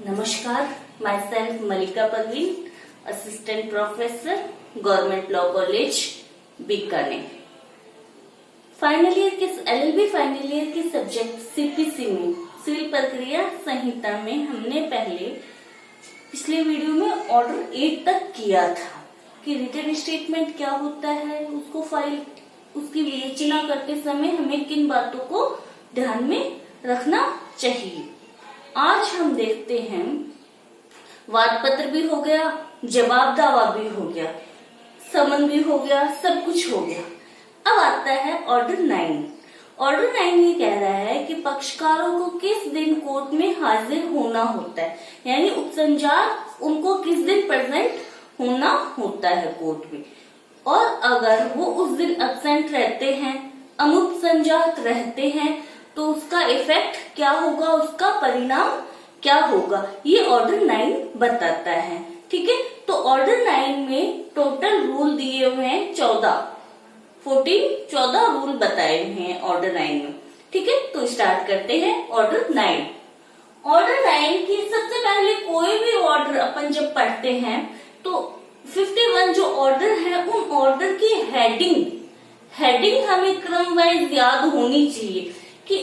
नमस्कार, myself Malika Parveen, assistant professor, government law college Bikaner. Final year के LLB final year के subject CPC में civil प्रक्रिया संहिता में हमने पहले पिछले वीडियो में ऑर्डर 8 तक किया था कि रिटन स्टेटमेंट क्या होता है, उसको फाइल उसकी विवेचना करते समय हमें किन बातों को ध्यान में रखना चाहिए। आज हम देखते हैं वाद पत्र भी हो गया, जवाब दावा भी हो गया, समन भी हो गया, सब कुछ हो गया। अब आता है ऑर्डर 9। ऑर्डर 9 ये कह रहा है कि पक्षकारों को किस दिन कोर्ट में हाजिर होना होता है, यानी उपसंजात उनको किस दिन प्रेजेंट होना होता है कोर्ट में, और अगर वो उस दिन एब्सेंट रहते हैं, अनुपसंजात रहते हैं, तो उसका इफेक्ट क्या होगा, उसका परिणाम क्या होगा, ये ऑर्डर 9 बताता है। ठीक है, तो ऑर्डर 9 में टोटल रूल दिए हुए हैं 14 रूल बताए हुए हैं ऑर्डर 9 में। ठीक है, तो स्टार्ट करते हैं ऑर्डर 9। ऑर्डर 9 की सबसे पहले कोई भी ऑर्डर अपन जब पढ़ते हैं तो 51 जो ऑर्डर है उन ऑर्डर की हेडिंग हमें क्रम वाइज याद होनी चाहिए कि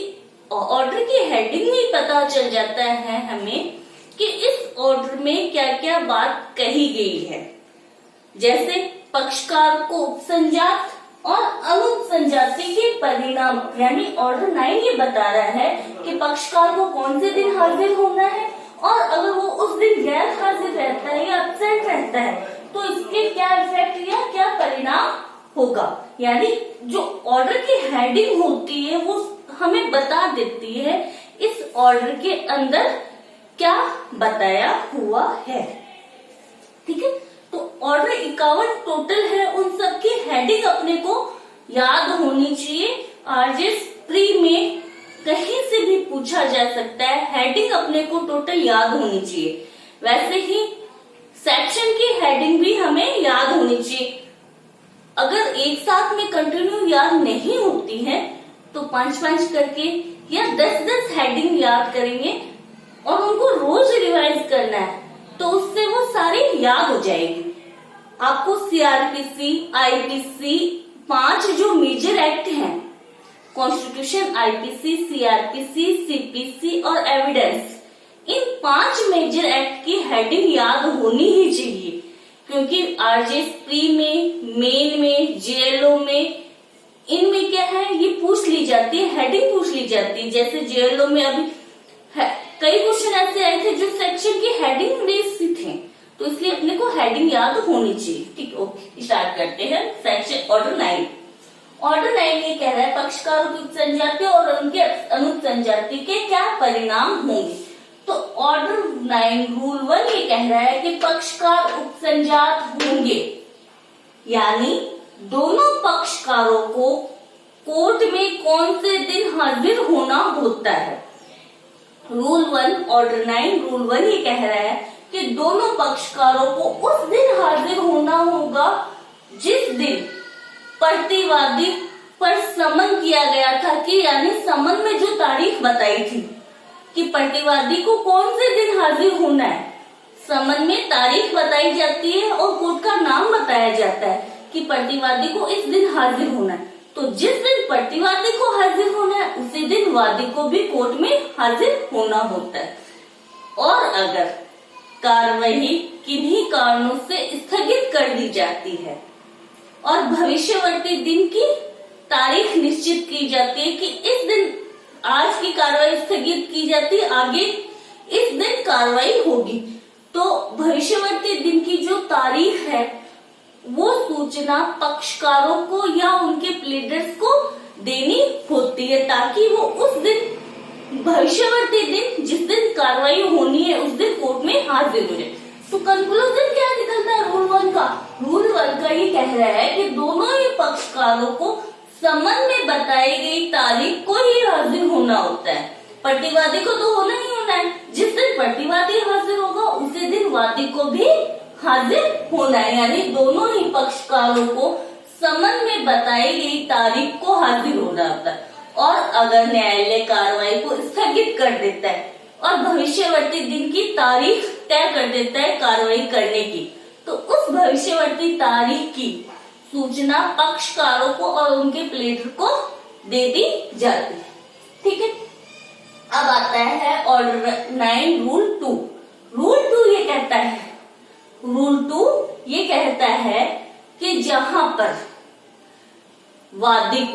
ऑर्डर की हेडिंग में ही पता चल जाता है हमें कि इस ऑर्डर में क्या क्या बात कही गई है। जैसे पक्षकार को उपसंजात और अनुपसंजाति के परिणाम, यानी ऑर्डर 9 ये बता रहा है कि पक्षकार को कौन से दिन हाजिर होना है, और अगर वो उस दिन गैर हाजिर रहता है या एब्सेंट रहता है तो इसके क्या इफेक्ट या क्या परिणाम होगा। यानी जो ऑर्डर की हेडिंग होती है वो हमें बता देती है इस ऑर्डर के अंदर क्या बताया हुआ है। ठीक है, तो ऑर्डर 51 टोटल है, उन सब की हेडिंग अपने को याद होनी चाहिए। आरजेएस प्री में कहीं से भी पूछा जा सकता है, हेडिंग अपने को टोटल याद होनी चाहिए। वैसे ही सेक्शन की हेडिंग भी हमें याद होनी चाहिए। अगर एक साथ में कंटिन्यू याद नहीं होती है तो 5-5 करके या 10-10 हेडिंग याद करेंगे और उनको रोज रिवाइज करना है, तो उससे वो सारी याद हो जाएगी। आपको CRPC, IPC 5 जो मेजर एक्ट हैं, कॉन्स्टिट्यूशन, IPC, CRPC, CPC और एविडेंस, इन 5 मेजर एक्ट की हेडिंग याद होनी ही चाहिए, क्योंकि आरजेएस प्री में, मेन में, JLO में, इनमें क्या है ये पूछ ली जाती है, हेडिंग पूछ ली जाती है। जैसे JLO में अभी कई क्वेश्चन ऐसे आए थे जो सेक्शन की हेडिंग बेस्ड थे, तो इसलिए अपने को हेडिंग याद होनी चाहिए। ठीक, ओके, स्टार्ट करते हैं सेक्शन ऑर्डर 9। ऑर्डर 9 ये कह रहा है पक्षकारों की उपसंजाति और उनके अनुपसंजाति के क्या परिणाम होंगे। तो ऑर्डर 9 रूल 1 ये कह रहा है कि पक्षकार उपसंजात होंगे, यानी दोनों पक्षकारों को कोर्ट में कौन से दिन हाजिर होना होता है। रूल 1 ऑर्डर 9 रूल 1 ये कह रहा है कि दोनों पक्षकारों को उस दिन हाजिर होना होगा जिस दिन प्रतिवादी पर समन किया गया था, कि यानी समन में जो तारीख बताई थी कि प्रतिवादी को कौन से दिन हाजिर होना है, समन में तारीख बताई जाती है और कोर्ट का नाम बताया जाता है कि प्रतिवादी को इस दिन हाजिर होना है। तो जिस दिन प्रतिवादी को हाजिर होना है उसी दिन वादी को भी कोर्ट में हाजिर होना होता है। और अगर कार्रवाई किन्हीं कारणों से स्थगित कर दी जाती है और भविष्यवर्ती दिन की तारीख निश्चित की जाती है कि इस दिन आज की कार्रवाई स्थगित की जाती है, आगे इस दिन कार्रवाई होगी, तो भविष्यवर्ती दिन की जो तारीख है वो सूचना पक्षकारों को या उनके प्लीडर्स को देनी होती है, ताकि वो उस दिन भविष्यवर्ती दिन जिस दिन कार्रवाई होनी है उस दिन कोर्ट में हाजिर हो जाए। तो कंक्लूजन क्या निकलता है रूल 1 का? रूल 1 का ये कह रहा है कि दोनों ही पक्षकारों को समन में बताई गई तारीख को ही हाजिर होना होता है। प्रतिवादी को तो होना ही होना है, जिस दिन प्रतिवादी हाजिर होगा उसी दिन वादी को भी हाजिर होना है, यानी दोनों ही पक्षकारों को समन में बताई गई तारीख को हाजिर होना होता है। और अगर न्यायालय कार्रवाई को स्थगित कर देता है और भविष्यवर्ती दिन की तारीख तय कर देता है कार्रवाई करने की। तो उस भविष्यवर्ती तारीख की सूचना पक्षकारों को और उनके प्लेडर को दे दी जाती है। ठीक है, अब आता है ऑर्डर 9 रूल 2। रूल 2 ये कहता है कि जहां पर वादी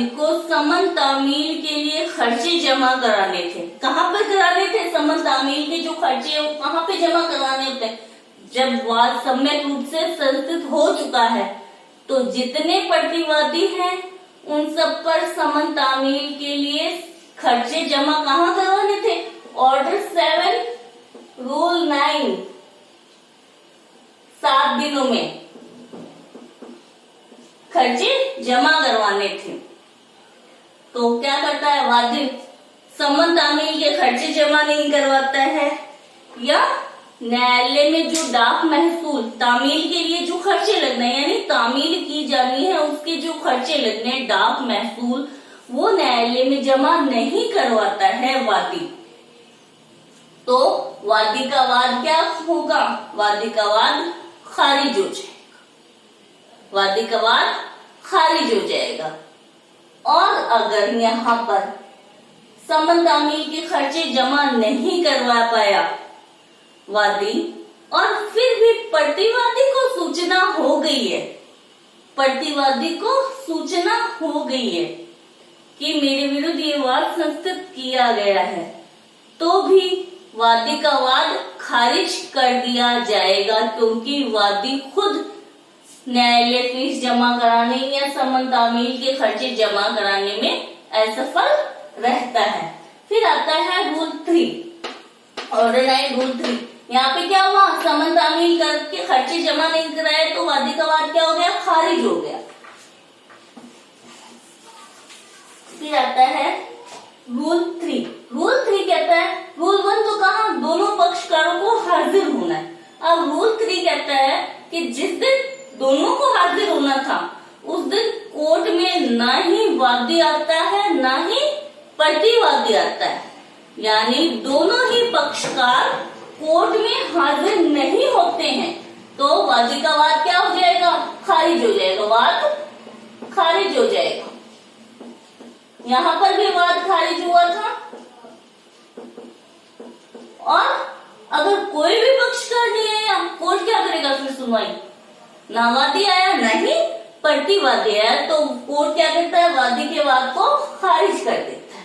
को समन तामील के लिए खर्चे जमा कराने थे। कहाँ पर कराने थे? समन तामील के जो खर्चे हैं वो कहाँ पे जमा कराने होते हैं? जब वाद सम्यक रूप से संस्थित हो चुका है तो जितने प्रतिवादी हैं उन सब पर समन तामील के लिए खर्चे जमा कहाँ करवाने थे? ऑर्डर 7 रूल 9 7 दिनों में खर्चे जमा करवाने थे। तो क्या करता है वादी? समन तामील के खर्चे जमा नहीं करवाता है, या न्यायालय में जो डाक महसूल तामील के लिए जो खर्चे लगने यानी तामील की जानी है उसके जो खर्चे लगने डाक महसूल वो न्यायालय में जमा नहीं करवाता है वादी। तो वादी का वाद क्या होगा? वादी का वाद खारिज हो जाएगा। वादी का वाद खारिज हो जाएगा। और अगर यहाँ पर समन तामील के खर्चे जमा नहीं करवा पाया वादी और फिर भी प्रतिवादी को सूचना हो गई है कि मेरे विरुद्ध ये वाद संस्थित किया गया है, तो भी वादी का वाद खारिज कर दिया जाएगा, क्योंकि वादी खुद न्यायालय फीस जमा कराने या समन तामील के खर्चे जमा कराने में असफल रहता है। फिर आता है रूल 3 ऑर्डर 9 रूल 3। यहाँ पे क्या हुआ? समन तामील करके खर्चे जमा नहीं कराए तो वादी का वाद क्या हो गया? खारिज हो गया। फिर आता है रूल 3। रूल 3 कहता है, रूल 1 तो कहा दोनों पक्षकारों को हाजिर होना है। अब रूल 3 कहता है कि जिस दिन दोनों को हाजिर होना था उस दिन कोर्ट में ना ही वादी आता है ना ही प्रतिवादी आता है, यानी दोनों ही पक्षकार कोर्ट में हाजिर नहीं होते हैं, तो वादी का वाद क्या हो जाएगा? खारिज हो जाएगा। वाद खारिज हो जाएगा। यहाँ पर भी वाद खारिज हुआ था। और अगर कोई भी पक्षकार नहीं आया, कोर्ट क्या करेगा? फिर सुनवाई ना वादी आया ना ही प्रतिवादी आया, तो कोर्ट क्या करता है? वादी के वाद को खारिज कर देता है।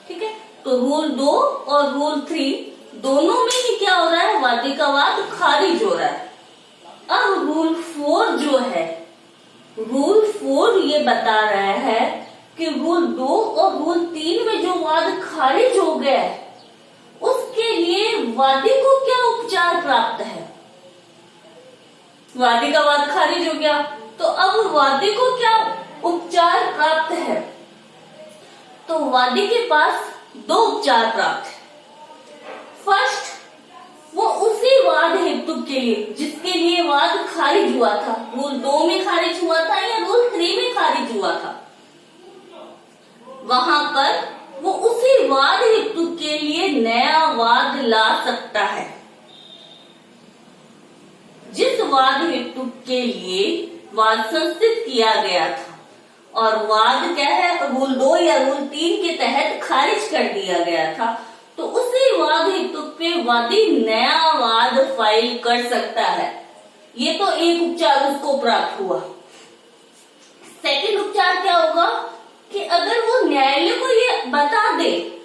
ठीक है, तो रूल 2 और रूल 3 दोनों में ही क्या हो रहा है? वादी का वाद खारिज हो रहा है। अब रूल 4 जो है, रूल 4 ये बता रहा है कि रूल 2 और रूल 3 में जो वाद खारिज हो गया है उसके लिए वादी को क्या उपचार प्राप्त है? वादी का वाद खारिज हो गया, तो अब वादी को क्या उपचार प्राप्त है? तो वादी के पास 2 उपचार प्राप्त है। फर्स्ट, वो उसी वाद हेतु के लिए जिसके लिए वाद खारिज हुआ था, रूल 2 में खारिज हुआ था या रूल 3 में खारिज हुआ था, वहां पर वो उसी वाद हेतु के लिए नया वाद ला सकता है। जिस वाद हेतु के लिए वाद संस्थित किया गया था और वाद क्या है? रूल 2 या रूल 3 के तहत खारिज कर दिया गया था, तो उसी वाद हेतु पे वादी नया वाद फाइल कर सकता है। ये तो एक उपचार उसको प्राप्त हुआ। सेकंड उपचार क्या होगा कि अगर वो न्यायालय को ये बता दे,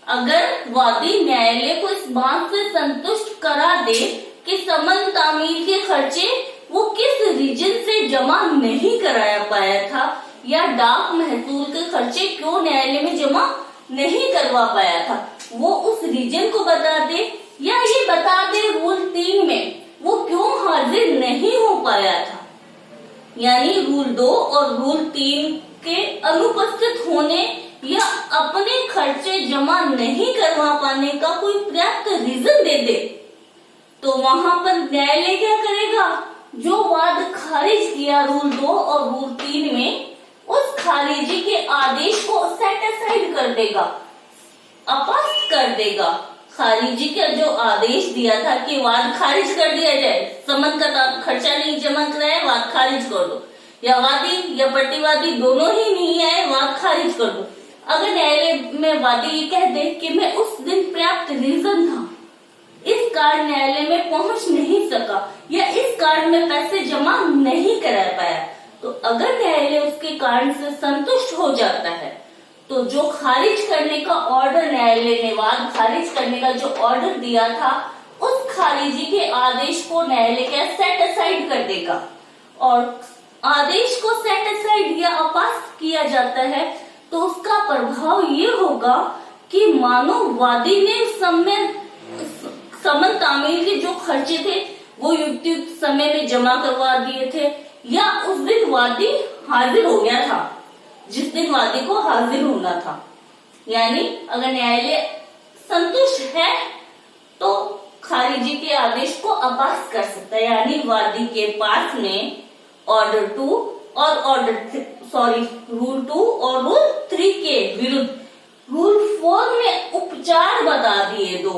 अगर वादी न्यायालय को इस बात से संतुष्ट करा दे कि समन तामील के खर्चे वो किस रीजन से जमा नहीं कराया पाया था या डाक महसूल के खर्चे क्यों न्यायालय में जमा नहीं करवा पाया था, वो उस रीजन को बता दे, या ये बता दे रूल 3 में वो क्यों हाजिर नहीं हो पाया था, यानी रूल 2 और रूल 3 के अनुपस्थित होने या अपने खर्चे जमा नहीं करवा पाने का कोई पर्याप्त रीजन दे दे, तो वहां पर न्यायालय क्या करेगा? जो वाद खारिज किया रूल 2 और रूल 3 में, उस खारिजी के आदेश को सेट असाइड कर देगा, अपस्त कर देगा। खारिजी का जो आदेश दिया था कि वाद खारिज कर दिया जाए, समन का खर्चा नहीं जमा कराया, वाद खारिज कर दो, या वादी या प्रतिवादी दोनों ही नहीं आए, वाद खारिज कर दो। अगर न्यायालय में वादी ये कह दे कि मैं उस दिन पर्याप्त रीजन था, इस कारण न्यायालय में पहुंच नहीं सका, या इस कारण में पैसे जमा नहीं करा पाया, तो अगर न्यायालय उसके कारण से संतुष्ट हो जाता है, तो जो खारिज करने का ऑर्डर न्यायालय ने, वाद खारिज करने का जो ऑर्डर दिया था, उस खारिजी के आदेश को न्यायालय क्या सेट असाइड कर देगा। और आदेश को सेट असाइड या अपस्त किया जाता है तो उसका प्रभाव ये होगा कि मानो वादी ने समन तामील के जो खर्चे थे वो युक्त समय में जमा करवा दिए थे, या उस दिन वादी हाजिर हो गया था जिस दिन वादी को हाजिर होना था। यानी अगर न्यायालय संतुष्ट है तो खारिजी के आदेश को अपस्त कर सकता है। यानी वादी के पास में ऑर्डर 2 और रूल 2 और रूल 3 के विरुद्ध रूल 4 में उपचार बता दिए दो।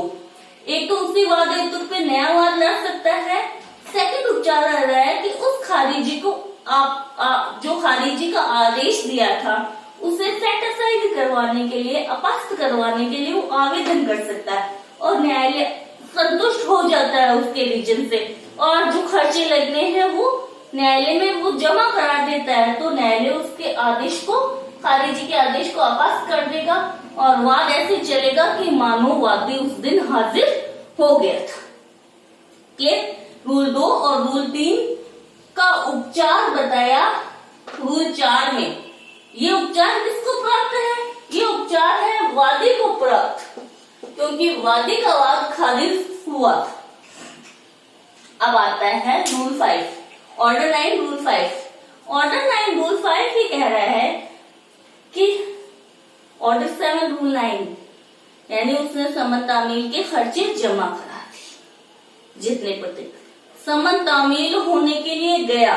एक तो उसी वाद हेतु पे नया वाद लड़ सकता है। सेकंड उपचार आ रहा है कि उस खारिजी को जो खारिजी का आदेश दिया था उसे सेट असाइड करवाने के लिए, अपस्त करवाने के लिए वो आवेदन कर सकता है और न्यायालय संतुष्ट हो जाता है उसके रीजन से, और जो खर्चे लगने हैं वो न्यायालय में वो जमा करा देता है, तो न्यायालय उसके आदेश को, खारिजी के आदेश को अपस्त कर देगा और वाद ऐसे चलेगा कि मानो वादी उस दिन हाजिर हो गया था। क्लियर? रूल 2 और रूल 3 का उपचार बताया रूल 4 में। ये उपचार किसको प्राप्त है? ये उपचार है वादी को प्राप्त, क्योंकि वादी का वाद खारिज हुआ था। अब आता है rule 5, order 9 rule 5। Order 9 rule 5 ये कह रहा है कि ऑर्डर 7 रूल 9, यानी उसने समन तामील के खर्चे जमा करा दिए जितने पड़ते। समन तामील होने के लिए गया,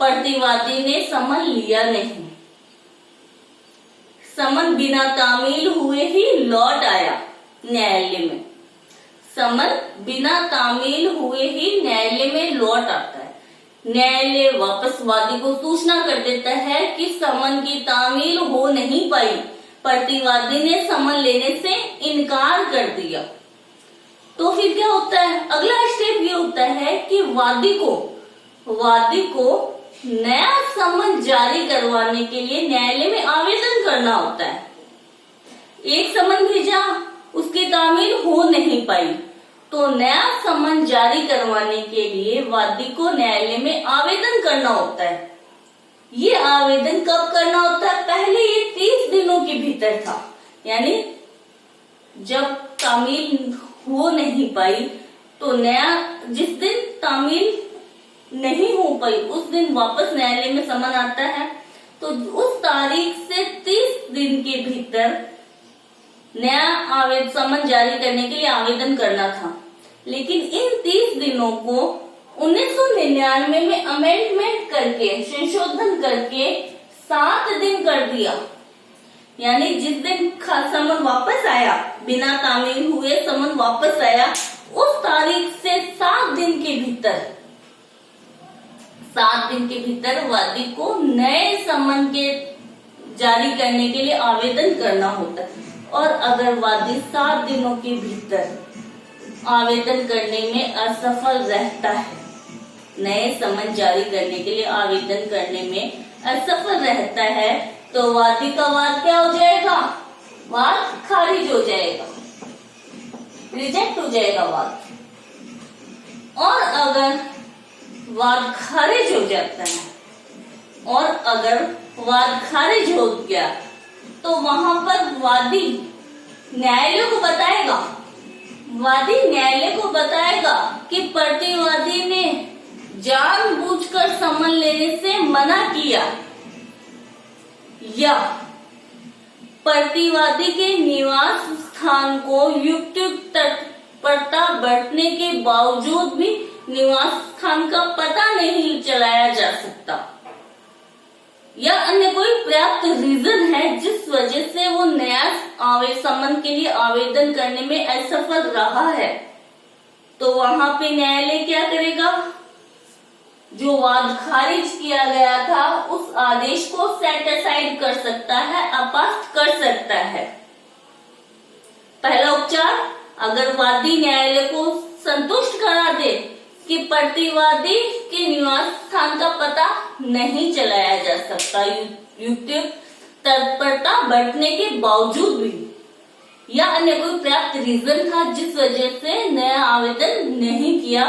प्रतिवादी ने समन लिया नहीं, समन बिना तामील हुए ही लौट आया न्यायालय में। समन बिना तामील हुए ही न्यायालय में लौट आता है। न्यायालय वापस वादी को सूचना कर देता है कि समन की तामील हो नहीं पाई, प्रतिवादी ने समन लेने से इनकार कर दिया। तो फिर क्या होता है? अगला स्टेप ये होता है कि वादी को नया समन जारी करवाने के लिए न्यायालय में आवेदन करना होता है। एक समन भेजा, उसकी तामील हो नहीं पाई, तो नया समन जारी करवाने के लिए वादी को न्यायालय में आवेदन करना होता है। ये आवेदन कब करना होता है? पहले ये 30 दिनों के भीतर था, यानी जब तामील हो नहीं पाई तो नया, जिस दिन तामील नहीं हो पाई उस दिन वापस न्यायालय में समन आता है, तो उस तारीख से 30 दिन के भीतर नया समन जारी करने के लिए आवेदन करना था। लेकिन इन 30 दिनों को 1999 में अमेंडमेंट करके, संशोधन करके 7 दिन कर दिया। यानी जिस दिन समन वापस आया, बिना तामील हुए समन वापस आया, उस तारीख से 7 दिन के भीतर वादी को नए समन के जारी करने के लिए आवेदन करना होता है। और अगर वादी 7 दिनों के भीतर आवेदन करने में असफल रहता है, नए समन जारी करने के लिए आवेदन करने में असफल रहता है, तो वादी का वाद क्या हो जाएगा? वाद खारिज हो जाएगा, रिजेक्ट हो जाएगा वाद। और अगर वाद खारिज हो जाता है, और अगर वाद खारिज हो गया तो वहां पर वादी न्यायालय को बताएगा कि प्रतिवादी ने जानबूझकर समन लेने से मना किया, या प्रतिवादी के निवास स्थान को युक्त तत्परता बरतने के बावजूद भी निवास स्थान का पता नहीं चलाया जा सकता। या अन्य कोई पर्याप्त रीजन है जिस वजह से वो नया समन के लिए आवेदन करने में असफल रहा है, तो वहां पे न्यायालय क्या करेगा, जो वाद खारिज किया गया था उस आदेश को सेट असाइड कर सकता है, अपास्त कर सकता है। पहला उपचार, अगर वादी न्यायालय को संतुष्ट करा दे कि प्रतिवादी के निवास स्थान का पता नहीं चलाया जा सकता युक्ति तत्परता बरतने के बावजूद भी, या अन्य कोई पर्याप्त रीजन था जिस वजह से नया आवेदन नहीं किया,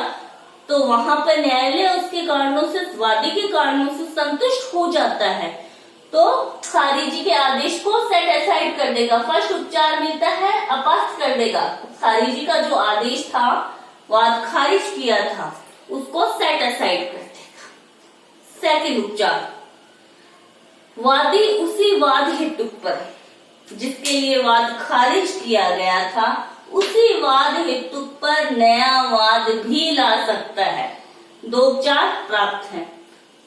तो वहां पर न्यायालय उसके कारणों से, वादी के कारणों से संतुष्ट हो जाता है, तो खारिजी के आदेश को सेट असाइड कर देगा। फर्स्ट उपचार मिलता है, अपास्त कर देगा। खारिजी का जो आदेश था, वाद खारिज किया था, उसको सेट असाइड कर देगा। सेकंड उपचार, वादी उसी वाद हेतु पर जिसके लिए वाद खारिज किया गया था, उसी वाद हेतु पर नया वाद भी ला सकता है। दो उपचार प्राप्त हैं।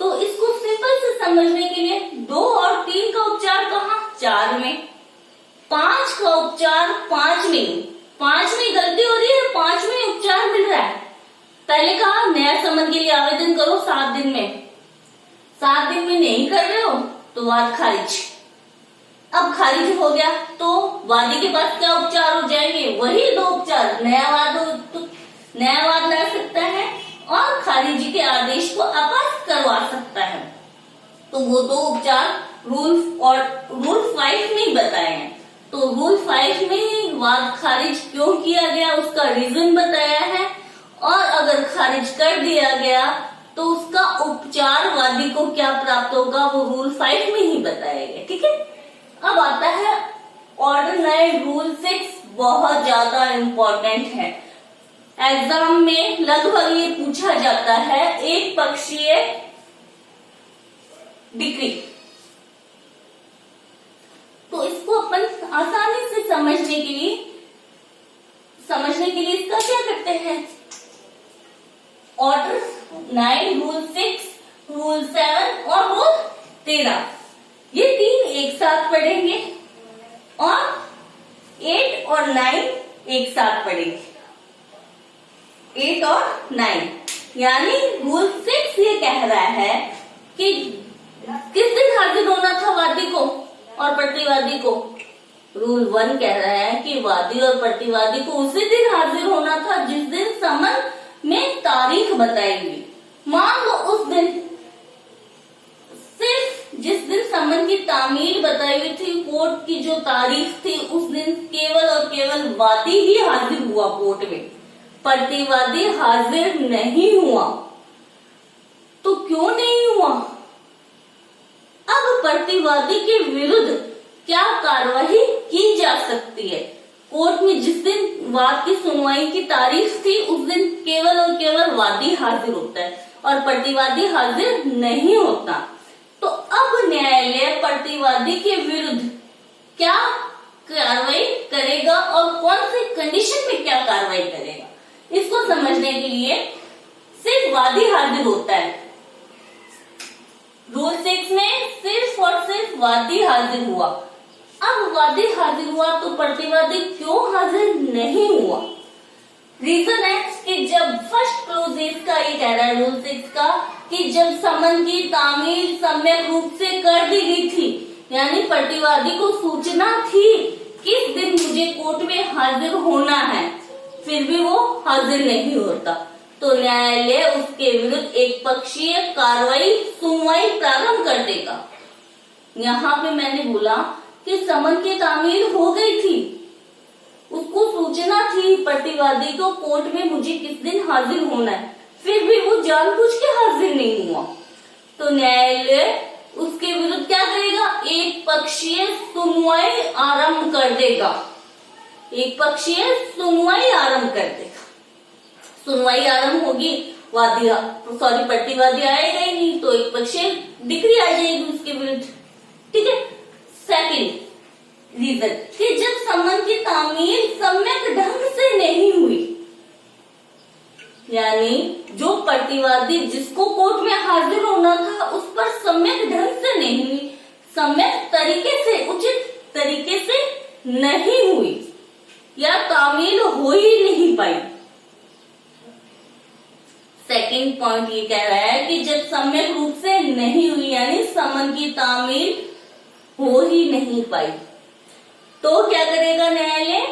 तो इसको सिंपल से समझने के लिए 2 और 3 का उपचार कहाँ, 4 में। 5 का उपचार 5 में, 5 में गलती हो रही है, 5 में उपचार मिल रहा है। पहले कहा नया समन के लिए आवेदन करो 7 दिन में, 7 दिन में नहीं कर रहे हो तो वाद खारिज। अब खारिज हो गया तो वादी के पास क्या उपचार हो जाएंगे, वही 2 उपचार, नया वाद ला सकता है और खारिजी के आदेश को अपास्त करवा सकता है। तो वो 2 उपचार रूल 5 में बताए हैं। तो रूल 5 में वाद खारिज क्यों किया गया उसका रीजन बताया है, और अगर खारिज कर दिया गया तो उसका उपचार वादी को क्या प्राप्त होगा, वो रूल 5 में ही बताया गया। ठीक है, अब आता है ऑर्डर 9 रूल 6, बहुत ज्यादा इम्पोर्टेंट है। एग्जाम में लगभग ये पूछा जाता है, एक पक्षीय डिक्री। तो इसको अपन आसानी से समझने के लिए इसका क्या करते हैं, ऑर्डर 9 रूल 6 रूल 7 और रूल 13, ये 3 एक साथ पढ़ेंगे और 8 और 9 एक साथ पढ़ेंगे। 8 और 9 यानी रूल 6 ये कह रहा है कि किस दिन हाजिर होना था वादी को और प्रतिवादी को। रूल 1 कह रहा है कि वादी और प्रतिवादी को उसी दिन हाजिर होना था जिस दिन समन में तारीख बताई गई। मान लो उस दिन सिर्फ जिस दिन समन की तामील बताई हुई थी, कोर्ट की जो तारीख थी, उस दिन केवल और केवल वादी ही हाजिर हुआ कोर्ट में, प्रतिवादी हाजिर नहीं हुआ। तो क्यों नहीं हुआ? अब प्रतिवादी के विरुद्ध क्या कार्रवाई की जा सकती है? कोर्ट में जिस दिन वाद की सुनवाई की तारीख थी, उस दिन केवल और केवल वादी हाजिर होता है और प्रतिवादी हाजिर नहीं होता। तो अब न्यायालय प्रतिवादी के विरुद्ध क्या कार्रवाई करेगा और कौन सी कंडीशन में क्या कार्रवाई करेगा, इसको समझने के लिए सिर्फ वादी हाजिर होता है। रूल 6 में सिर्फ और सिर्फ वादी हाजिर हुआ। अब वादी हाजिर हुआ तो प्रतिवादी क्यों हाजिर नहीं हुआ? रीजन है कि जब फर्स्ट क्लोज इसका ये कह रहा है रूल 6 का कि जब समन की तामील सम्यक रूप से कर दी गई थी, यानी प्रतिवादी को सूचना थी किस दिन मुझे कोर्ट में हाजिर होना है, फिर भी वो हाजिर नहीं होता, तो न्यायालय उसके विरुद्ध एक पक्षीय कार्रवाई सुनवाई प्रारंभ कर देगा। यहाँ पे मैंने बोला कि समन की तामील हो गई थी, उसको सूचना थी प्रतिवादी को कोर्ट में मुझे किस दिन हाजिर होना है, फिर भी वो जानबूझ के हाजिर नहीं हुआ, तो न्यायालय उसके विरुद्ध क्या करेगा? एक पक्षीय सुनवाई आरंभ कर देगा। एक पक्षीय सुनवाई आरंभ कर देगा। सुनवाई आरंभ होगी, प्रतिवादी आएगा ही नहीं, तो एक पक्षीय डिक्री आ जाएगी उसके विरुद्ध। ठीक है। सेकंड रीजन कि जब समन की तामील सम्यक ढंग से नहीं हुई, यानी जो प्रतिवादी जिसको कोर्ट में हाजिर होना था उस पर सम्यक ढंग से नहीं, सम्यक तरीके से, उचित तरीके से नहीं हुई या तामील हो ही नहीं पाई। सेकंड पॉइंट ये कह रहा है कि जब सम्यक रूप से नहीं हुई यानी समन की तामील हो ही नहीं पाई तो क्या करेगा न्यायालय?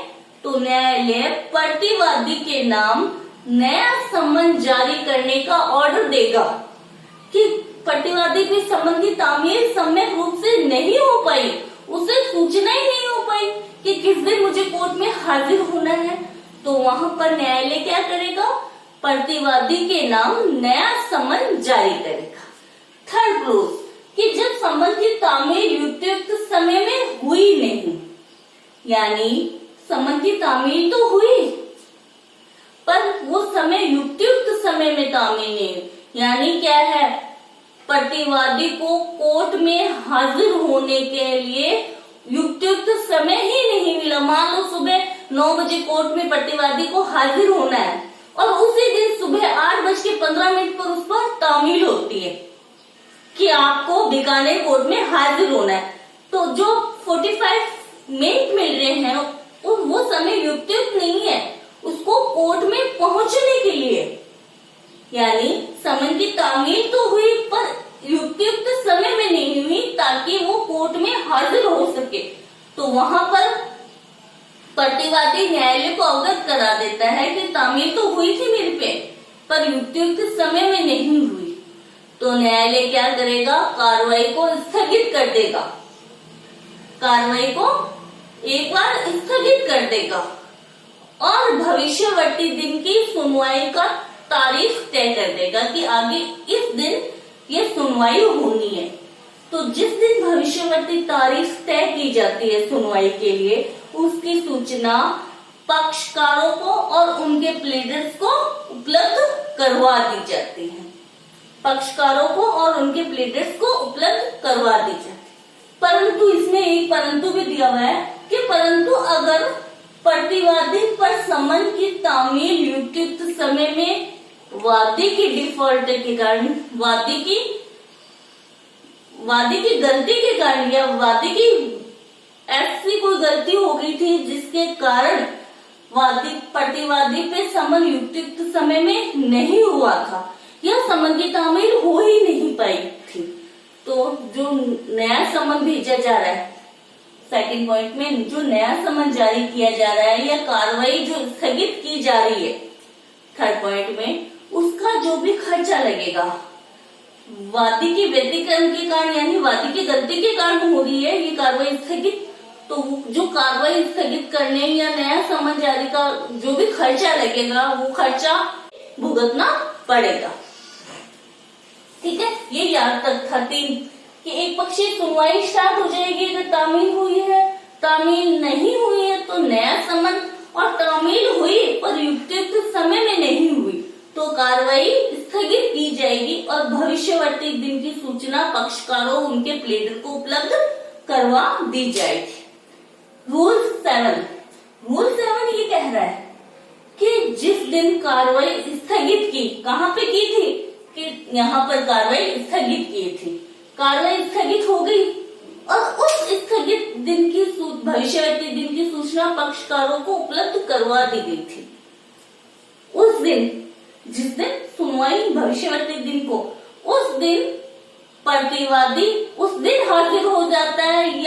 तो न्यायालय प्रतिवादी के नाम नया समन जारी करने का ऑर्डर देगा कि प्रतिवादी की समन की तामील सम्यक रूप से नहीं हो पाई, उसे सूचना ही नहीं हो पाई कि किस दिन मुझे कोर्ट में हाजिर होना है, तो वहां पर न्यायालय क्या करेगा? प्रतिवादी के नाम नया समन जारी करेगा। थर्ड क्लोज कि जब समन की तामील युक्त समय में हुई नहीं, यानी समन की तामील तो हुई पर वो समय युक्त समय में तामील नहीं, यानी क्या है? प्रतिवादी को कोर्ट में हाजिर होने के लिए युक्त समय ही नहीं मिला। मान लो सुबह 9 बजे कोर्ट में प्रतिवादी को हाजिर होना है और उसी दिन सुबह 8:15 पर उस पर तामील होती है कि आपको बीकानेर कोर्ट में हाजिर होना है, तो जो 45 मिनट मिल रहे हैं वो समय युक्त नहीं है उसको कोर्ट में पहुंचने के लिए, यानी समन की तामील तो हुई पर युक्त समय में नहीं हुई ताकि वो कोर्ट में हाजिर हो सके। तो वहां पर प्रतिवादी न्यायालय को अवगत करा देता है कि तामील तो हुई थी मेरे पे पर युक्त समय में नहीं हुई, तो न्यायालय क्या करेगा? कार्रवाई को स्थगित कर देगा, कार्रवाई को एक बार स्थगित कर देगा और भविष्यवर्ती दिन की सुनवाई का तारीख तय कर देगा कि आगे इस दिन ये सुनवाई होनी है। तो जिस दिन भविष्यवर्ती तारीख तय की जाती है सुनवाई के लिए, उसकी सूचना पक्षकारों को और उनके प्लीडर्स को उपलब्ध करवा दी जाती है, पक्षकारों को और उनके प्लीडर्स को उपलब्ध करवा दी जाती है। परंतु इसमें एक परंतु भी दिया हुआ है कि परंतु अगर प्रतिवादी पर समन की तामील युक्त समय में वादी की डिफॉल्ट के कारण, वादी की गलती के कारण या वादी की ऐसी कोई गलती हो गई थी जिसके कारण प्रतिवादी पे समन युक्त समय में नहीं हुआ था या समन की तामील हो ही नहीं पाई थी, तो जो नया समन भेजा जा रहा है, सेकंड पॉइंट में जो नया समन जारी किया जा रहा है या कार्रवाई जो स्थगित की जा रही है थर्ड पॉइंट में, उसका जो भी खर्चा लगेगा वादी की व्यतिक्रम के कारण यानी वादी की गलती के कारण हो रही है ये कार्रवाई स्थगित, तो जो कार्रवाई स्थगित करने या नया समन जारी का जो भी खर्चा लगेगा वो खर्चा भुगतना पड़ेगा। ठीक है, ये याद तक था 3 कि एक पक्षीय सुनवाई स्टार्ट हो जाएगी अगर तामील हुई है, तामील नहीं हुई है तो नया समन, और तामील हुई पर युक्त समय में नहीं हुई तो कार्रवाई स्थगित की जाएगी और भविष्यवर्ती दिन की सूचना पक्षकारों उनके प्लेडर को उपलब्ध करवा दी जाएगी। रूल 7 ये कह रहा है कि जिस दिन कार्रवाई स्थगित की, कहाँ पे की थी कि यहाँ पर कार्रवाई स्थगित की थी, कार्रवाई स्थगित हो गई और उस स्थगित दिन की भविष्यवर्ती दिन की सूचना पक्षकारों को उपलब्ध करवा दी गई थी। उस दिन जिस दिन सुनवाई भविष्यवर्ती दिन को, उस दिन प्रतिवादी उस दिन हाजिर हो जाता है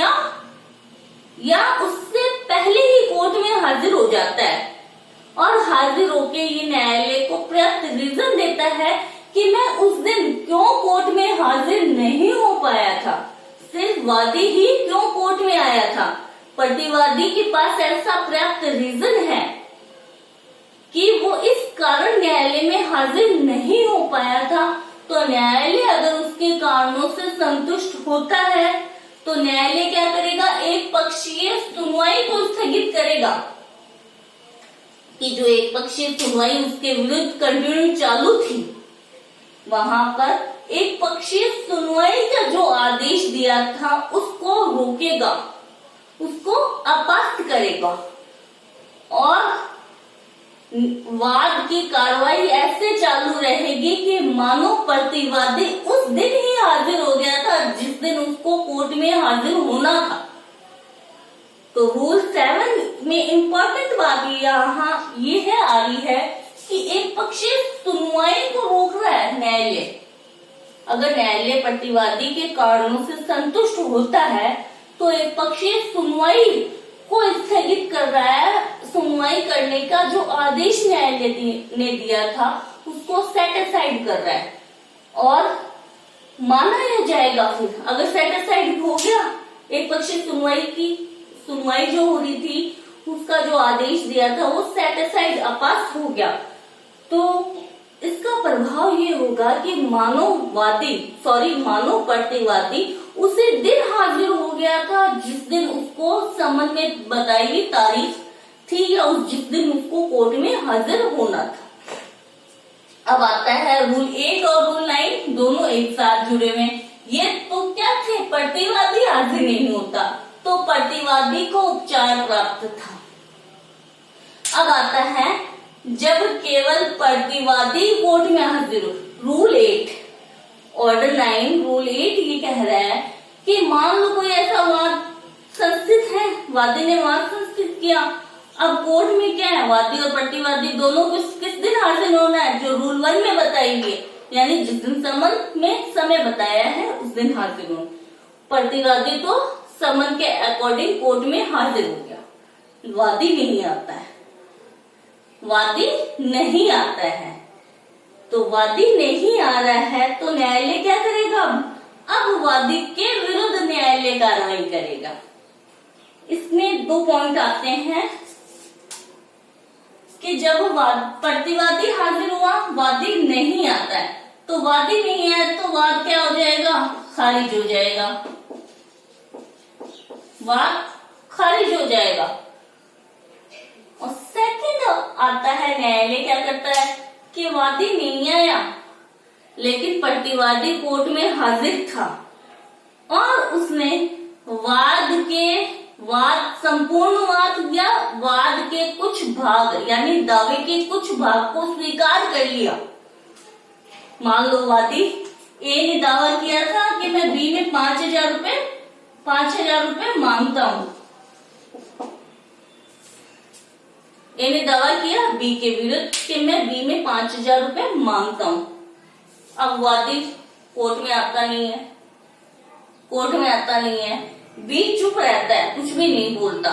या उससे पहले ही कोर्ट में हाजिर हो जाता है और हाजिर होके ये न्यायालय को पर्याप्त रीजन देता है कि मैं उस दिन क्यों कोर्ट में हाजिर नहीं हो पाया था, सिर्फ वादी ही क्यों कोर्ट में आया था। प्रतिवादी के पास ऐसा पर्याप्त रीजन है कि वो इस कारण न्यायालय में हाजिर नहीं हो पाया था, तो न्यायालय अगर उसके कारणों से संतुष्ट होता है तो न्यायालय क्या करेगा? एक पक्षीय सुनवाई को स्थगित करेगा कि जो एक पक्षीय सुनवाई उसके विरुद्ध कंटिन्यू चालू थी, वहां पर एक पक्षीय सुनवाई का जो आदेश दिया था उसको रोकेगा, उसको अपास्त करेगा और वाद की कार्रवाई ऐसे चालू रहेगी कि मानो प्रतिवादी उस दिन ही हाजिर हो गया था जिस दिन उसको कोर्ट में हाजिर होना था। तो रूल 7 में इम्पोर्टेंट बात यहाँ ये है आ रही है कि एक पक्षीय सुनवाई को रोक रहा है न्यायालय। अगर न्यायालय प्रतिवादी के कारणों से संतुष्ट होता है तो एक पक्षीय सुनवाई को स्थगित कर रहा है। सुनवाई करने का जो आदेश न्यायालय ने दिया था उसको सेट असाइड कर रहा है और माना जाएगा। फिर अगर सेट असाइड हो गया, एक पक्षीय सुनवाई जो हो रही थी उसका जो आदेश दिया था वो सेट असाइड अपास हो गया, तो इसका प्रभाव ये होगा कि मानो प्रतिवादी उसी दिन हाजिर हो गया था जिस दिन उसको समन में बताई गई तारीख थी या जिस दिन उसको कोर्ट में हाजिर होना था। अब आता है रूल 8 और रूल 9, दोनों एक साथ जुड़े हुए। ये तो क्या थे, प्रतिवादी हाजिर नहीं होता तो प्रतिवादी को उपचार प्राप्त था। अब आता है जब केवल प्रतिवादी कोर्ट में हाजिर हो। रूल 8 ऑर्डर 9 रूल 8 ये कह रहा है कि मान लो कोई ऐसा वाद संस्थित है, वादी ने वाद संस्थित किया। अब कोर्ट में क्या है, वादी और प्रतिवादी दोनों को किस दिन हाजिर होना है, जो रूल 1 में बताएंगे, यानी जिस दिन समन में समय बताया है उस दिन हाजिर हो। प्रतिवादी तो समन के अकॉर्डिंग कोर्ट में हाजिर हो गया, वादी नहीं आता है। तो वादी नहीं आ रहा है तो न्यायालय क्या करेगा, अब वादी के विरुद्ध न्यायालय कार्रवाई करेगा। इसमें 2 पॉइंट आते हैं कि जब प्रतिवादी हाजिर हुआ, वादी नहीं आता है, तो वादी नहीं है तो वाद क्या हो जाएगा, खारिज हो जाएगा, वाद खारिज हो जाएगा। और सेकंड आता है, न्यायालय क्या करता है कि वादी नहीं आया लेकिन प्रतिवादी कोर्ट में हाजिर था और उसने संपूर्ण वाद या वाद के कुछ भाग यानी दावे के कुछ भाग को स्वीकार कर लिया। मान लो वादी ए ने दावा किया था कि मैं बी में 5,000 रुपए मांगता हूं। ए ने दावा किया बी के विरुद्ध कि मैं बी में 5,000 रुपए मांगता हूं। अब वादी कोर्ट में आता नहीं है, बी चुप रहता है, कुछ भी नहीं बोलता,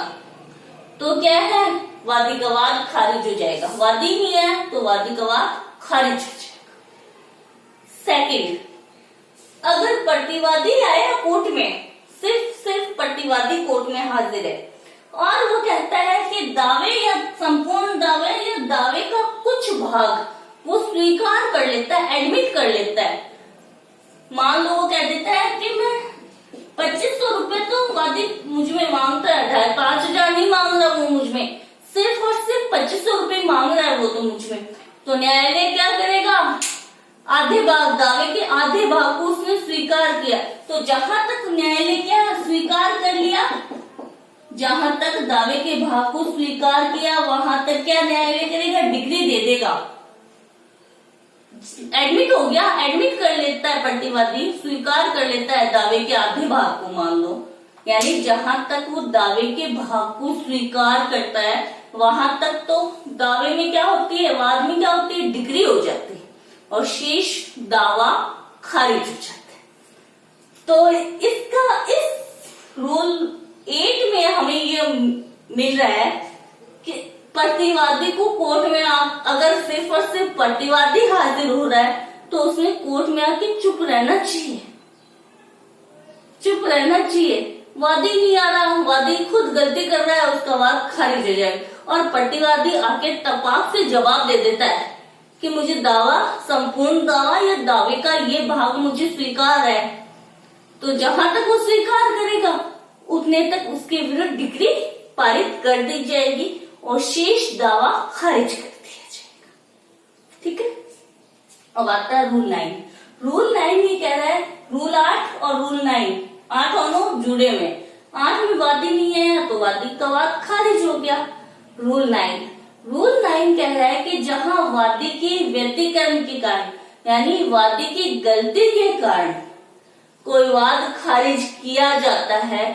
तो क्या है, वादी का वाद खारिज हो जाएगा। वादी नहीं है तो वादी का वाद खारिज हो जाएगा। सेकंड, अगर प्रतिवादी आया कोर्ट में, सिर्फ प्रतिवादी कोर्ट में हाजिर है और वो कहता है कि दावे या संपूर्ण दावे या दावे का कुछ भाग वो स्वीकार कर लेता है, एडमिट कर लेता है। मान लो वो कह देता है कि मैं 2,500 रुपए तो वादी मुझ में मांगता है, 5,000 नहीं मांग रहा वो मुझ में, सिर्फ और सिर्फ 2,500 रुपए मांग रहा है वो तो मुझ में। तो न्यायालय क्या करेगा, आधे भाग, दावे के आधे भाग को उसने स्वीकार किया। तो जहां तक न्यायालय क्या स्वीकार कर लिया, जहां तक दावे के भाग को स्वीकार किया वहां तक क्या न्यायालय करेगा, डिग्री दे देगा। एडमिट हो गया, एडमिट कर लेता है प्रतिवादी, स्वीकार कर लेता है दावे के आधे भाग को, मान लो, यानी जहां तक वो दावे के भाग को स्वीकार करता है वहां तक तो दावे में क्या होती है, वाद में क्या होती है, डिग्री हो जाती है और शेष दावा खारिज हो जाता है। तो इस रूल 8 में हमें ये मिल रहा है कि प्रतिवादी को कोर्ट में अगर सिर्फ और सिर्फ प्रतिवादी हाजिर हो रहा है तो उसने कोर्ट में आके चुप रहना चाहिए। वादी नहीं आ रहा, वादी खुद गलती कर रहा है, उसका वाद खारिज हो जाएगा। और प्रतिवादी आके तपाक से जवाब दे देता है कि मुझे दावा, संपूर्ण दावा या दावे का ये भाग मुझे स्वीकार है, तो जहां तक वो स्वीकार करेगा उतने तक उसके विरुद्ध डिग्री पारित कर दी जाएगी और शेष दावा खारिज कर दिया जाएगा। ठीक है। अब आता है रूल 9। रूल 9 ये कह रहा है, रूल 8 और रूल 9, 8 दोनों जुड़े हुए। 8 में वादी नहीं है तो वादी का वाद खारिज हो गया। रूल 9, रूल 9 कह रहा है कि जहां वादी की व्यतिक्रम के कारण यानी वादी की गलती के कारण कोई वाद खारिज किया जाता है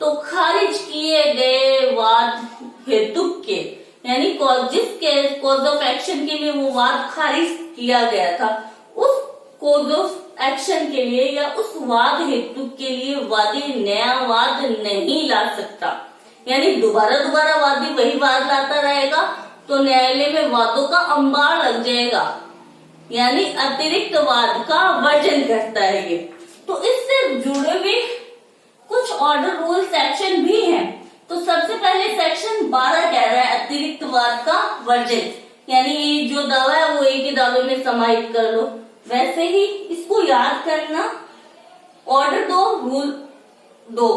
तो खारिज किए गए वाद हेतु के यानी जिसके कॉज ऑफ एक्शन के लिए वो वाद खारिज किया गया था उस कॉज ऑफ एक्शन के लिए या उस वाद हेतु के लिए वादी नया वाद नहीं ला सकता। यानी दोबारा वादी वही वाद लाता रहेगा तो न्यायालय में वादों का अंबार लग जाएगा, यानी अतिरिक्त वाद का वर्जन करता है ये। तो इससे जुड़े हुए कुछ ऑर्डर रूल सेक्शन भी हैं। तो सबसे पहले सेक्शन 12 कह रहा है अतिरिक्त वाद का वर्जन, यानी जो दावा है वो एक ही दावे में समाहित कर लो। वैसे ही इसको याद करना, ऑर्डर 2 रूल 2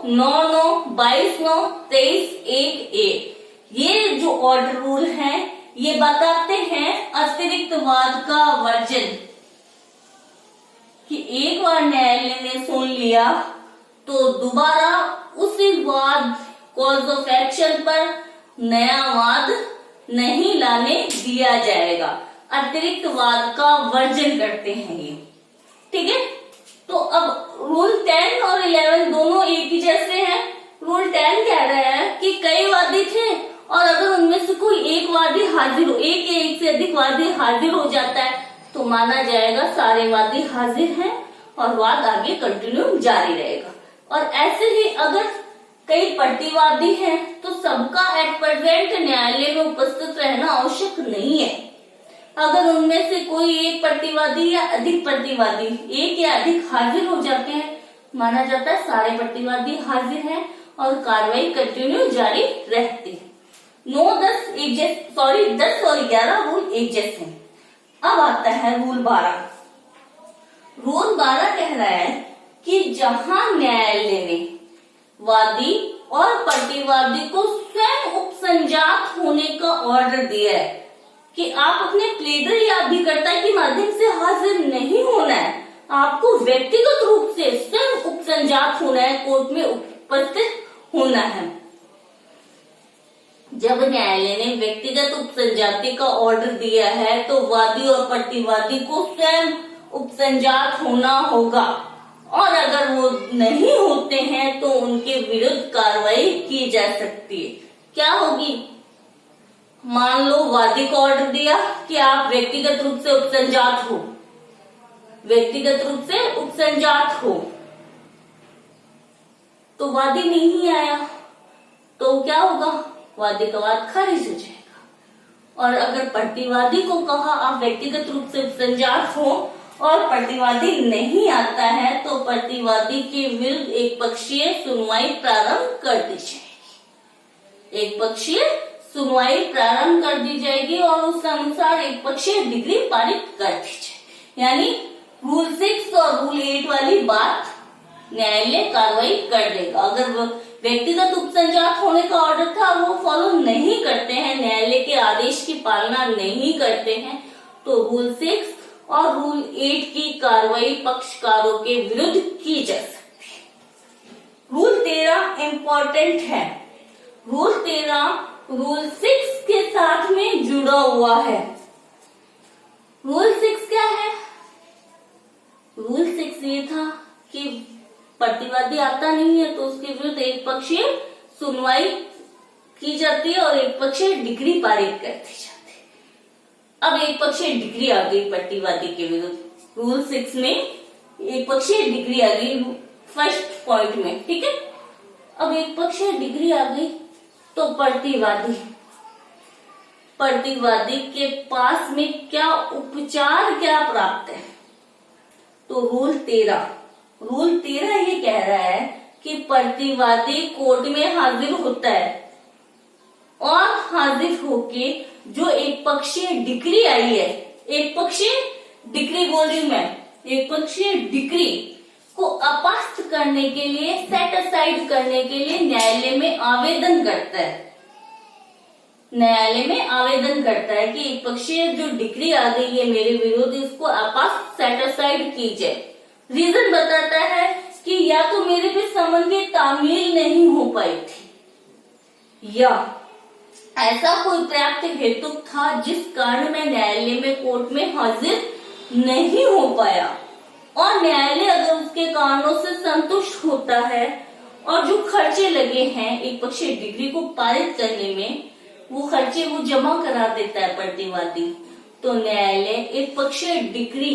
9 22 9 23 1 1 ये जो ऑर्डर रूल हैं ये बताते हैं अतिरिक्त वाद का वर्जन, कि एक बार न्यायालय ने सुन लिया तो दोबारा उसी वाद कॉज ऑफ एक्शन पर नया वाद नहीं लाने दिया जाएगा। अतिरिक्त वाद का वर्जन करते हैं ये, ठीक है। तो अब रूल 10 और 11 दोनों एक ही जैसे हैं। रूल 10 कह रहा है कि कई वादी थे और अगर उनमें से कोई एक वादी हाजिर हो, एक से अधिक वादी हाजिर हो जाता है तो माना जाएगा सारे वादी हाजिर हैं और वाद आगे कंटिन्यू जारी रहेगा। और ऐसे ही अगर कई प्रतिवादी हैं तो सबका एट प्रेजेंट न्यायालय में उपस्थित रहना आवश्यक नहीं है। अगर उनमें से कोई एक प्रतिवादी या अधिक प्रतिवादी एक या अधिक हाजिर हो जाते हैं माना जाता है सारे प्रतिवादी हाजिर हैं और कार्रवाई कंटिन्यू जारी रहती है। 10 और 11 रूल एक जैसे हैं। अब आता है रूल 12। रूल 12 कह रहा है कि जहां न्यायालय ने वादी और प्रतिवादी को स्वयं उपसंजात होने का ऑर्डर दिया है कि आप अपने प्लेडर या अभिकर्ता के माध्यम से हाजिर नहीं होना है, आपको व्यक्तिगत रूप से स्वयं उपसंजात होना है, कोर्ट में उपस्थित होना है। जब न्यायालय ने व्यक्तिगत उपसंजाति का ऑर्डर दिया है तो वादी और प्रतिवादी को स्वयं उपसंजात होना होगा और अगर वो नहीं होते हैं तो उनके विरुद्ध कार्रवाई की जा सकती है। क्या होगी? मान लो वादी को ऑर्डर दिया कि आप व्यक्तिगत रूप से उपसंजात हो, व्यक्तिगत रूप से उपसंजात हो, तो वादी नहीं आया तो क्या होगा? वादी का वाद खारिज हो जाएगा। और अगर प्रतिवादी को कहा आप व्यक्तिगत रूप से उपसंजात हो और प्रतिवादी नहीं आता है तो प्रतिवादी के विरुद्ध एक पक्षीय सुनवाई प्रारंभ कर दी जाएगी। एक पक्षीय सुनवाई प्रारंभ कर दी जाएगी और उस अनुसार एक पक्षीय डिग्री पारित कर दी जाएगी। यानी रूल 6 और रूल 8 वाली बात न्यायालय कार्रवाई कर देगा। अगर व्यक्तिगत उपसंजात होने का ऑर्डर था वो फॉलो नहीं करते हैं, न्यायालय के आदेश की पालना नहीं करते हैं, तो रूल 6 और रूल 8 की कार्रवाई पक्षकारों के विरुद्ध की जा सकती है। रूल 13 इम्पोर्टेंट है। रूल 13 रूल 6 के साथ में जुड़ा हुआ है। रूल 6 क्या है? रूल 6 ये था कि प्रतिवादी आता नहीं है तो उसके विरुद्ध एक पक्षीय सुनवाई की जाती है और एक पक्षीय डिग्री पारित कर दी जाती है। अब एक पक्षीय डिग्री आ गई प्रतिवादी के विरुद्ध, रूल 6 में एक पक्षीय डिग्री आ गई फर्स्ट पॉइंट में, ठीक है। अब एक पक्षीय डिग्री आ गई तो प्रतिवादी के पास में क्या उपचार क्या प्राप्त है? तो रूल 13 ये कह रहा है कि प्रतिवादी कोर्ट में हाजिर होता है और हाजिर होके जो एक पक्षीय डिग्री आई है, एक पक्षीय डिग्री बोल रही हूं मैं, एक पक्षीय डिग्री को अपास्त करने के लिए, सेट असाइड करने के लिए न्यायालय में आवेदन करता है। न्यायालय में आवेदन करता है कि एक पक्षीय जो डिग्री आ गई है मेरे विरुद्ध, इसको अपास्त सेट असाइड की जाए। रीजन बताता है कि या तो मेरे पे समन की तामील नहीं हो पाई थी या ऐसा कोई पर्याप्त हेतु था जिस कारण मैं न्यायालय में कोर्ट में हाजिर नहीं हो पाया, और न्यायालय अगर उसके कारणों से संतुष्ट होता है और जो खर्चे लगे हैं एक पक्षीय डिग्री को पारित करने में, वो खर्चे वो जमा करा देता है प्रतिवादी, तो न्यायालय एक पक्षीय डिग्री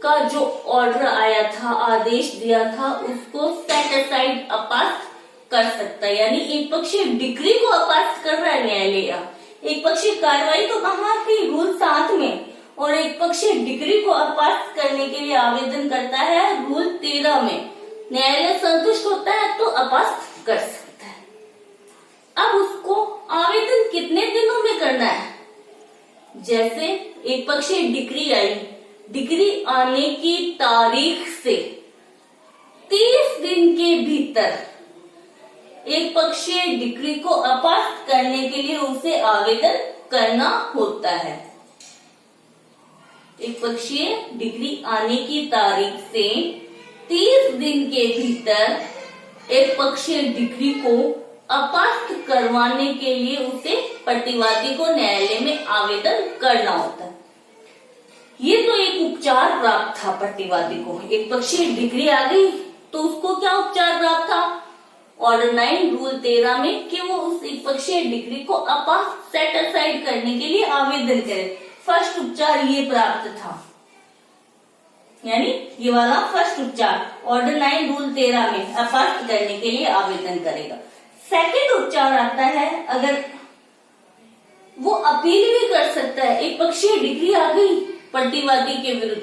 का जो ऑर्डर आया था, आदेश दिया था, उसको सेट असाइड अपास्त कर सकता है। यानी एक पक्षीय डिग्री को अपास्त कर रहा है न्यायालय। एक पक्षीय कार्रवाई तो कहाँ थी, रूल 7 में, और एक पक्षीय डिग्री को अपास्त करने के लिए आवेदन करता है रूल 13 में। न्यायालय संतुष्ट होता है तो अपास्त कर सकता है। अब उसको आवेदन कितने दिनों में करना है? जैसे एक पक्षीय डिग्री आई, डिग्री आने की तारीख से 30 दिन के भीतर एक पक्षीय डिग्री को अपास्त करने के लिए उसे आवेदन करना होता है। एक पक्षीय डिग्री आने की तारीख से 30 दिन के भीतर एक पक्षीय डिग्री को अपास्त करवाने के लिए उसे प्रतिवादी को न्यायालय में आवेदन करना होता है। ये तो एक उपचार प्राप्त था प्रतिवादी को। एक पक्षीय डिग्री आ गई तो उसको क्या उपचार प्राप्त था? ऑर्डर 9 रूल 13 में कि वो उस एक पक्षीय डिग्री को अपास्त सेट असाइड करने के लिए आवेदन करे। फर्स्ट उपचार ये प्राप्त था, यानी ये वाला फर्स्ट उपचार ऑर्डर 9 रूल 13 में अपास्त करने के लिए आवेदन करेगा। सेकंड उपचार आता है अगर वो अपील भी कर सकता है। एक पक्षीय डिग्री आ गई प्रतिवादी के विरुद्ध,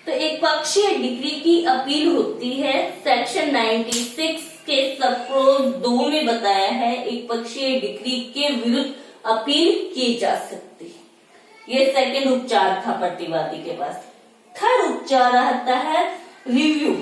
तो एक पक्षीय डिग्री की अपील होती है। सेक्शन 96 के सब क्लॉज 2 में बताया है एक पक्षीय डिग्री के विरुद्ध अपील की जा सकती है। ये सेकंड उपचार था प्रतिवादी के पास। थर्ड उपचार आता है रिव्यू,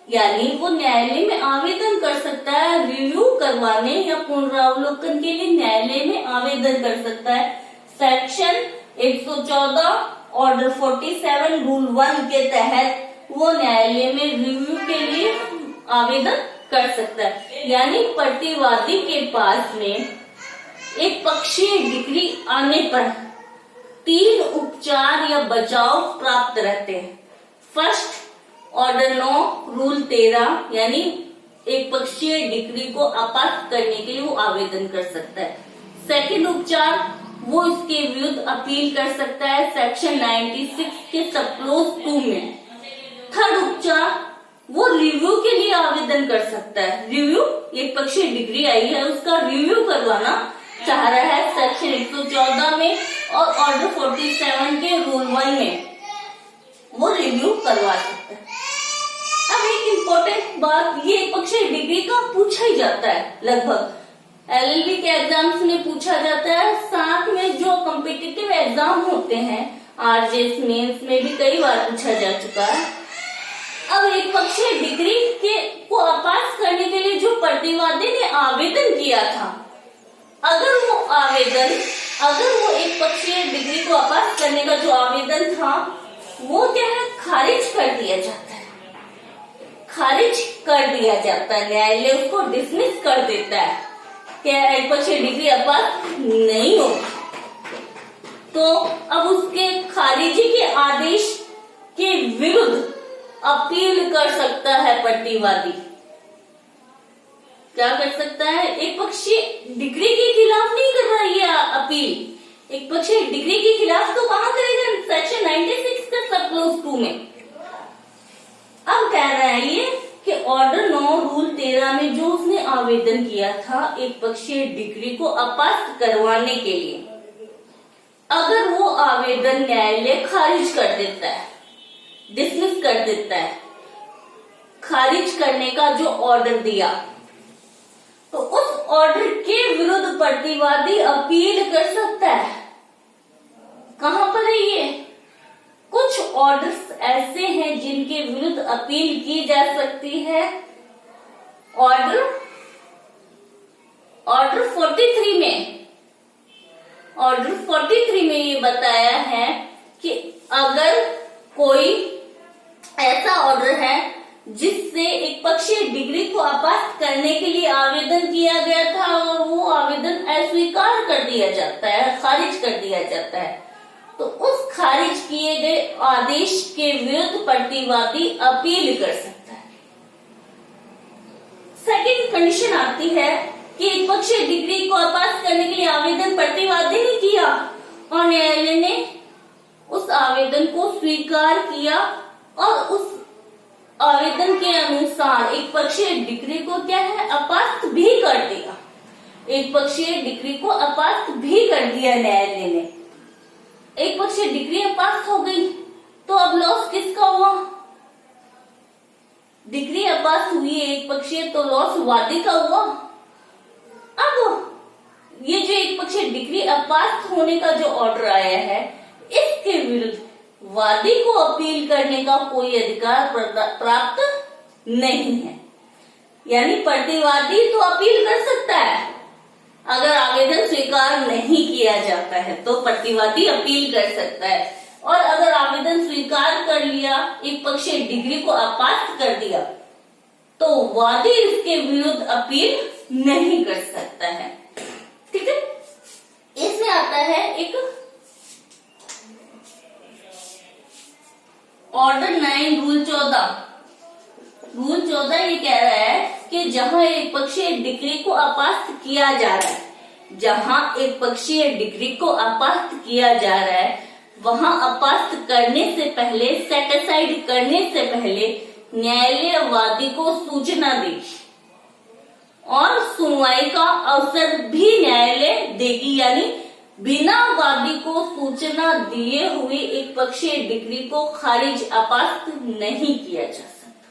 यानी वो न्यायालय में आवेदन कर सकता है रिव्यू करवाने या पुनरावलोकन के लिए न्यायालय में आवेदन कर सकता है। सेक्शन 114 ऑर्डर 47 रूल 1 के तहत वो न्यायालय में रिव्यू के लिए आवेदन कर सकता है। यानी प्रतिवादी के पास में एक पक्षीय डिग्री आने पर 3 उपचार या बचाव प्राप्त रहते हैं। फर्स्ट ऑर्डर 9 रूल 13, यानी एक पक्षीय डिग्री को अपास्त करने के लिए वो आवेदन कर सकता है। सेकंड उपचार वो इसके विरुद्ध अपील कर सकता है सेक्शन 96 के सब क्लॉज 2 में। थर्ड उपचार वो रिव्यू के लिए आवेदन कर सकता है। रिव्यू, एक पक्षीय डिग्री आई है उसका रिव्यू करवाना चाह रहा है सेक्शन 114 में और ऑर्डर 47 के रूल 1 में वो रिव्यू करवा सकता है। अब एक इम्पोर्टेंट बात, ये पक्षीय डिग्री का पूछा ही जाता है, लगभग एलएलबी के एग्जाम्स में पूछा जाता है, साथ में जो कॉम्पिटिटिव एग्जाम होते हैं आरजेएस मेंस में भी कई बार पूछा जा चुका है। अब एक पक्षीय डिग्री को अपास्त करने के लिए जो प्रतिवादी ने आवेदन किया था, अगर वो एक पक्षीय डिग्री को अपास्त करने का जो आवेदन था वो क्या है, खारिज कर दिया जाता है। खारिज कर दिया जाता है, न्यायालय उसको डिसमिस कर देता है कि एक पक्षीय डिग्री अपास्त नहीं होगी। तो अब उसके खारिजी के आदेश के विरुद्ध अपील कर सकता है प्रतिवादी। क्या कर सकता है? एक पक्षीय डिग्री के खिलाफ नहीं कर रहा ये अपील, एक पक्षीय डिग्री के खिलाफ तो कहां करेगा? सेक्शन 96 का सब क्लॉज 2 में। अब कह रहा है ये कि ऑर्डर 9 रूल 13 में जो उसने आवेदन किया था एक पक्षीय डिग्री को अपास्त करवाने के लिए, अगर वो आवेदन न्यायालय खारिज कर देता है, डिसमिस कर देता है, खारिज करने का जो ऑर्डर दिया, तो उस ऑर्डर के विरुद्ध प्रतिवादी अपील कर सकता है। कहां पर है ये? कुछ ऑर्डर्स ऐसे हैं जिनके विरुद्ध अपील की जा सकती है। ऑर्डर 43 में ये बताया है कि अगर कोई ऐसा ऑर्डर है जिससे एक पक्षीय डिग्री को अपास्त करने के लिए आवेदन किया गया था और वो आवेदन अस्वीकार कर दिया जाता है, खारिज कर दिया जाता है, तो उस खारिज किए गए आदेश के विरुद्ध प्रतिवादी अपील कर सकता है। सेकंड कंडीशन आती है कि एक पक्षीय डिग्री को अपास्त करने के लिए आवेदन प्रतिवादी ने किया और न्यायालय ने उस आवेदन को स्वीकार किया और उस आवेदन के अनुसार एक पक्षीय डिग्री को क्या है, अपास्त भी कर दिया। एक पक्षीय डिग्री को अपास्त भी कर दिया न्यायालय ने। एक पक्षीय डिग्री अपास्त हो गई तो अब लॉस किसका हुआ? डिग्री अपास्त हुई एक पक्षीय तो लॉस वादी का हुआ। अब ये जो एक पक्षीय डिग्री अपास्त होने का जो ऑर्डर आया है, इसके विरुद्ध वादी को अपील करने का कोई अधिकार प्राप्त नहीं है। यानी प्रतिवादी तो अपील कर सकता है, अगर आवेदन स्वीकार नहीं किया जाता है तो प्रतिवादी अपील कर सकता है, और अगर आवेदन स्वीकार कर लिया, एक पक्षीय डिग्री को अपास्त कर दिया, तो वादी इसके विरुद्ध अपील नहीं कर सकता है। ठीक है, इसमें आता है एक ऑर्डर 9 रूल 14। रूल 14 ये कह रहा है कि जहां एक पक्षीय डिग्री को अपास्त किया जा रहा है, जहां एक पक्षीय डिग्री को अपास्त किया जा रहा है, वहां अपास्त करने से पहले, सेट असाइड करने से पहले न्यायालय वादी को सूचना देगी और सुनवाई का अवसर भी न्यायालय देगी। यानी बिना वादी को सूचना दिए हुए एक पक्षीय डिग्री को खारिज, अपास्त नहीं किया जा सकता।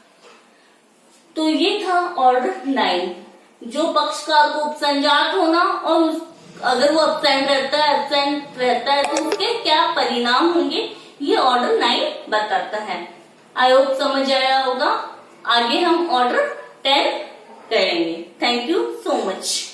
तो ये था ऑर्डर 9, जो पक्षकार को उपसंजात होना और अगर वो एब्सेंट रहता है तो उसके क्या परिणाम होंगे, ये ऑर्डर 9 बताता है। आई होप समझ आया होगा। आगे हम ऑर्डर 10 करेंगे। Thank you so much.